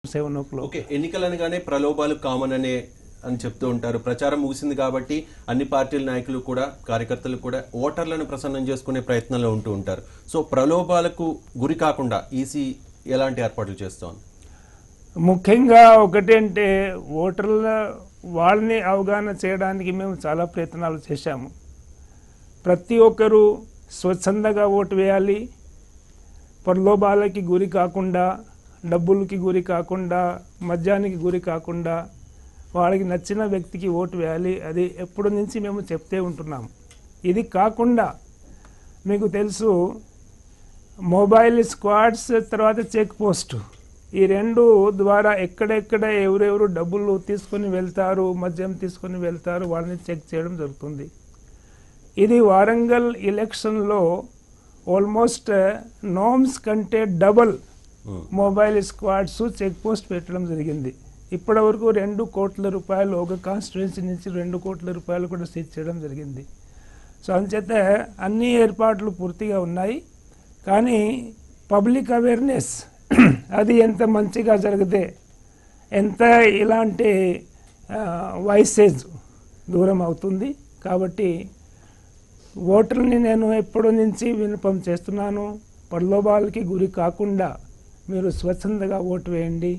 7 okay, ఎన్నికలు అనగానే ప్రలోభాలు కామన్ అని చెప్తూ ఉంటారు. ప్రచారం ముగిసింది కాబట్టి అన్ని పార్టీల నాయకులు కూడా కార్యకర్తలు కూడా ఓటర్లను ప్రసన్నం చేసుకునే ప్రయత్నంలో ఉంటూ ఉంటారు. సో ప్రలోభాలకు గురి కాకుండా ఈసీ ఎలాంటి ఏర్పాట్లు చేస్తోంది? ముఖ్యంగా ఒకటంటే ఓటర్ల వాళ్ళని అవగాహన చేయడానికి మేము చాలా ప్రయత్నాలు చేశాము. ప్రతి ఒక్కరూ స్వచ్ఛందంగా ఓటు వేయాలి, ప్రలోభాలకి గురి కాకుండా, డబ్బులకి గురి కాకుండా, మద్యానికి గురి కాకుండా వాళ్ళకి నచ్చిన వ్యక్తికి ఓటు వేయాలి. అది ఎప్పటి నుంచి మేము చెప్తే ఉంటున్నాము. ఇది కాకుండా మీకు తెలుసు మొబైల్ స్క్వాడ్స్ తర్వాత చెక్ పోస్ట్, ఈ రెండు ద్వారా ఎక్కడెక్కడ ఎవరెవరు డబ్బులు తీసుకొని వెళ్తారు, మద్యం తీసుకొని వెళ్తారు వాళ్ళని చెక్ చేయడం జరుగుతుంది. ఇది వారంగల్ ఎలక్షన్లో ఆల్మోస్ట్ నామ్స్ కంటే double mobile squads check post పెట్టడం జరిగింది. ఇప్పటి వరకు 2 కోట్ల రూపాయలు ఒక కాన్స్టిట్యుయెన్సీ నుంచి 2 కోట్ల రూపాయలు కూడా సీజ్ చేయడం జరిగింది. సో అంచేత అన్ని ఏర్పాట్లు పూర్తిగా ఉన్నాయి. కానీ పబ్లిక్ అవేర్నెస్ అది ఎంత మంచిగా జరిగితే ఎంత ఇలాంటి వైసేజ్ దూరం అవుతుంది. కాబట్టి ఓటర్ని నేను ఎప్పటి నుంచి విన్నపం చేస్తున్నాను, ప్రలోభాలకి గురి కాకుండా మీరు స్వచ్ఛందంగా ఓటు వేయండి.